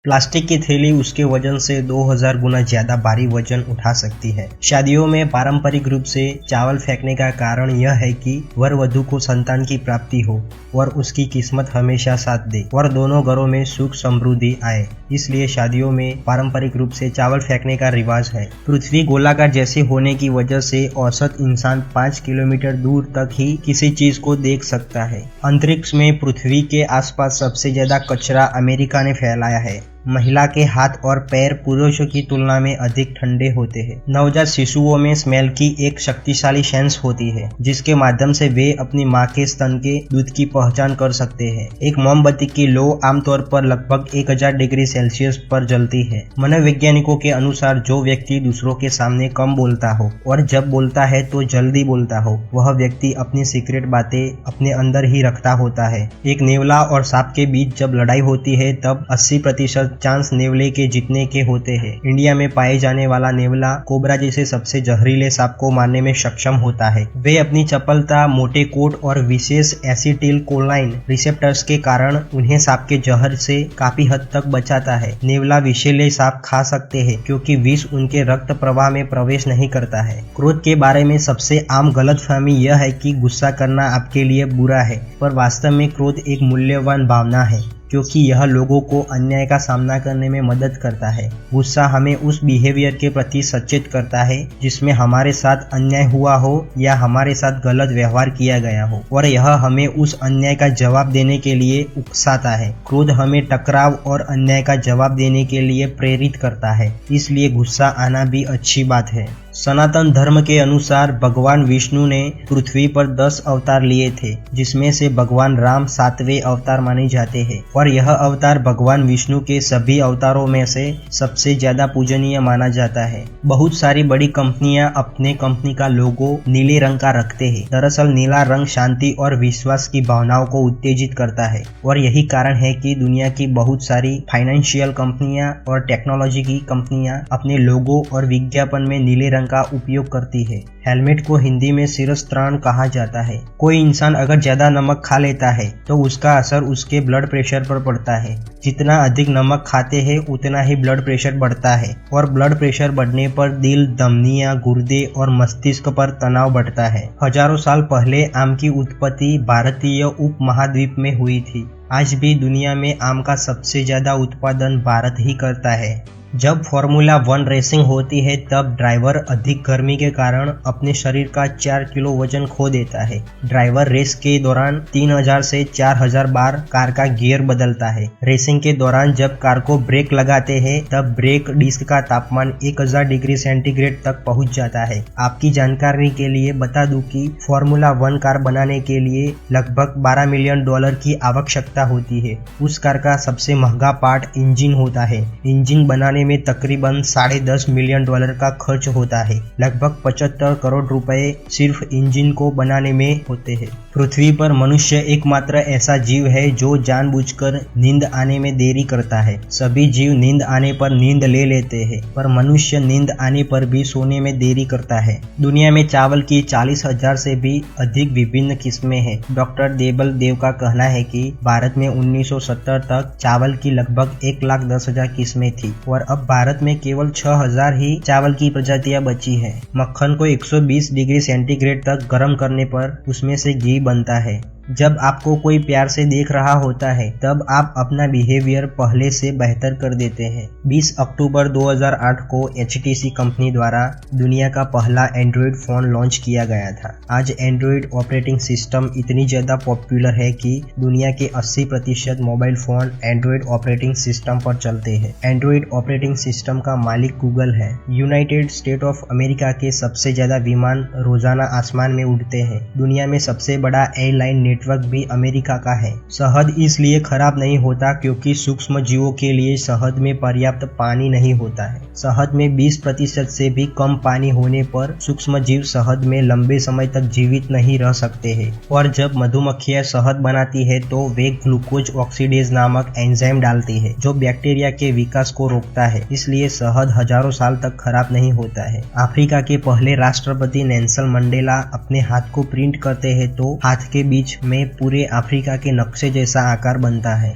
Plastic की थैली उसके वजन से 2000 गुना ज्यादा भारी वजन उठा सकती है। शादियों में पारंपरिक रूप से चावल फेंकने का कारण यह है कि वर वधु को संतान की प्राप्ति हो और उसकी किस्मत हमेशा साथ दे और दोनों घरों में सुख समृद्धि आए। इसलिए शादियों में पारंपरिक रूप से चावल फेंकने का रिवाज है। पृथ्वी गोलाकार जैसे होने की वजह से औसत इंसान 5 किलोमीटर दूर तक ही किसी चीज को देख सकता है। अंतरिक्ष में पृथ्वी के आसपास सबसे ज्यादा कचरा अमेरिका ने फैलाया है। महिला के हाथ और पैर पुरुषों की तुलना में अधिक ठंडे होते हैं। नवजात शिशुओं में स्मेल की एक शक्तिशाली सेंस होती है जिसके माध्यम से वे अपनी मां के स्तन के दूध की पहचान कर सकते हैं। एक मोमबत्ती की लौ आमतौर पर लगभग 1000 डिग्री सेल्सियस पर जलती है। मनोवैज्ञानिकों के अनुसार जो व्यक्ति दूसरों के सामने कम बोलता हो और जब बोलता है तो जल्दी बोलता हो, वह व्यक्ति अपनी सीक्रेट बातें अपने अंदर ही रखता होता है। एक नेवला और सांप के बीच जब लड़ाई होती है तब 80% चांस नेवले के जीतने के होते हैं। इंडिया में पाए जाने वाला नेवला कोबरा जैसे सबसे जहरीले सांप को मारने में सक्षम होता है। वे अपनी चपलता, मोटे कोट और विशेष एसिटिल कोलाइन रिसेप्टर्स के कारण उन्हें सांप के जहर से काफी हद तक बचाता है। नेवला विषैले सांप खा सकते हैं क्योंकि विष उनके रक्त प्रवाह में प्रवेश नहीं करता है। क्रोध के बारे में सबसे आम गलतफहमी यह है कि गुस्सा करना आपके लिए बुरा है, पर वास्तव में क्रोध एक मूल्यवान भावना है क्योंकि यह लोगों को अन्याय का सामना करने में मदद करता है। गुस्सा हमें उस बिहेवियर के प्रति सचेत करता है जिसमें हमारे साथ अन्याय हुआ हो या हमारे साथ गलत व्यवहार किया गया हो, और यह हमें उस अन्याय का जवाब देने के लिए उकसाता है। क्रोध हमें टकराव और अन्याय का जवाब देने के लिए प्रेरित करता है, इसलिए गुस्सा आना भी अच्छी बात है। सनातन धर्म के अनुसार भगवान विष्णु ने पृथ्वी पर 10 अवतार लिए थे, जिसमें से भगवान राम 7वें अवतार माने जाते हैं और यह अवतार भगवान विष्णु के सभी अवतारों में से सबसे ज्यादा पूजनीय माना जाता है। बहुत सारी बड़ी कंपनियां अपने कंपनी का लोगो नीले रंग का रखते हैं। दरअसल नीला रंग शांति और विश्वास की भावनाओं को उत्तेजित करता है और यही कारण है कि दुनिया की बहुत सारी फाइनेंशियल कंपनियां और टेक्नोलॉजी की कंपनियां अपने लोगो और विज्ञापन में नीले रंग का उपयोग करती है। हेलमेट को हिंदी में शिरस्त्राण कहा जाता है। कोई इंसान अगर ज्यादा नमक खा लेता है तो उसका असर उसके ब्लड प्रेशर पर पड़ता है। जितना अधिक नमक खाते हैं उतना ही ब्लड प्रेशर बढ़ता है और ब्लड प्रेशर बढ़ने पर दिल, धमनियां, गुर्दे और मस्तिष्क पर तनाव बढ़ता है। हजारों साल पहले आम की उत्पत्ति भारतीय उपमहाद्वीप में हुई थी। आज भी दुनिया में आम का सबसे ज्यादा उत्पादन भारत ही करता है। जब फॉर्मूला 1 रेसिंग होती है तब ड्राइवर अधिक गर्मी के कारण अपने शरीर का 4 किलो वजन खो देता है। ड्राइवर रेस के दौरान 3000 से 4000 बार कार का गियर बदलता है। रेसिंग के दौरान जब कार को ब्रेक लगाते हैं तब ब्रेक डिस्क का तापमान 1000 डिग्री सेंटीग्रेड तक पहुंच जाता है। आपकी जानकारी के लिए बता दूं कि फॉर्मूला 1 कार बनाने के लिए लगभग $12 मिलियन की आवश्यकता होती है। उस कार का सबसे महंगा पार्ट इंजन होता है। इंजन बनाने में तकरीबन $10.5 मिलियन का खर्च होता है। लगभग 75 करोड़ रुपए सिर्फ इंजन को बनाने में होते हैं। पृथ्वी पर मनुष्य एकमात्र ऐसा जीव है जो जानबूझकर नींद आने में देरी करता है। सभी जीव नींद आने पर नींद ले लेते हैं, पर मनुष्य नींद आने पर भी सोने में देरी करता है। दुनिया में चावल की 40,000 से भी अधिक विभिन्न किस्में हैं। डॉक्टर देबल देव का कहना है कि भारत में 1970 तक चावल की लगभग 1,10,000 किस्में थी और अब भारत में केवल 6000 ही चावल की प्रजातियां बची है। मक्खन को 120 डिग्री सेंटीग्रेड तक गर्म करने पर उसमें से घी बनता है। जब आपको कोई प्यार से देख रहा होता है तब आप अपना बिहेवियर पहले से बेहतर कर देते हैं। 20 अक्टूबर 2008 को HTC कंपनी द्वारा दुनिया का पहला एंड्रॉइड फोन लॉन्च किया गया था। आज एंड्रॉइड ऑपरेटिंग सिस्टम इतनी ज्यादा पॉपुलर है कि दुनिया के 80% mobile phone Android operating system पर चलते हैं। एंड्रॉइड ऑपरेटिंग सिस्टम का मालिक गूगल है। यूनाइटेड स्टेट ऑफ अमेरिका के सबसे ज्यादा विमान रोजाना आसमान में उड़ते हैं। दुनिया में सबसे बड़ा एयरलाइन नेटवर्क भी अमेरिका का है। शहद इसलिए खराब नहीं होता क्योंकि सूक्ष्म जीवों के लिए शहद में पर्याप्त पानी नहीं होता है। शहद में 20% से भी कम पानी होने पर सूक्ष्म जीव शहद में लंबे समय तक जीवित नहीं रह सकते हैं। और जब मधुमक्खियां शहद बनाती है तो वे ग्लूकोज ऑक्सीडेज नामक एंजाइम डालती है जो बैक्टीरिया के विकास को रोकता है। इसलिए शहद हजारों साल तक खराब नहीं होता है। अफ्रीका के पहले राष्ट्रपति नेल्सन मंडेला अपने हाथ को प्रिंट करते हैं तो हाथ के बीच में पूरे अफ्रीका के नक्शे जैसा आकार बनता है।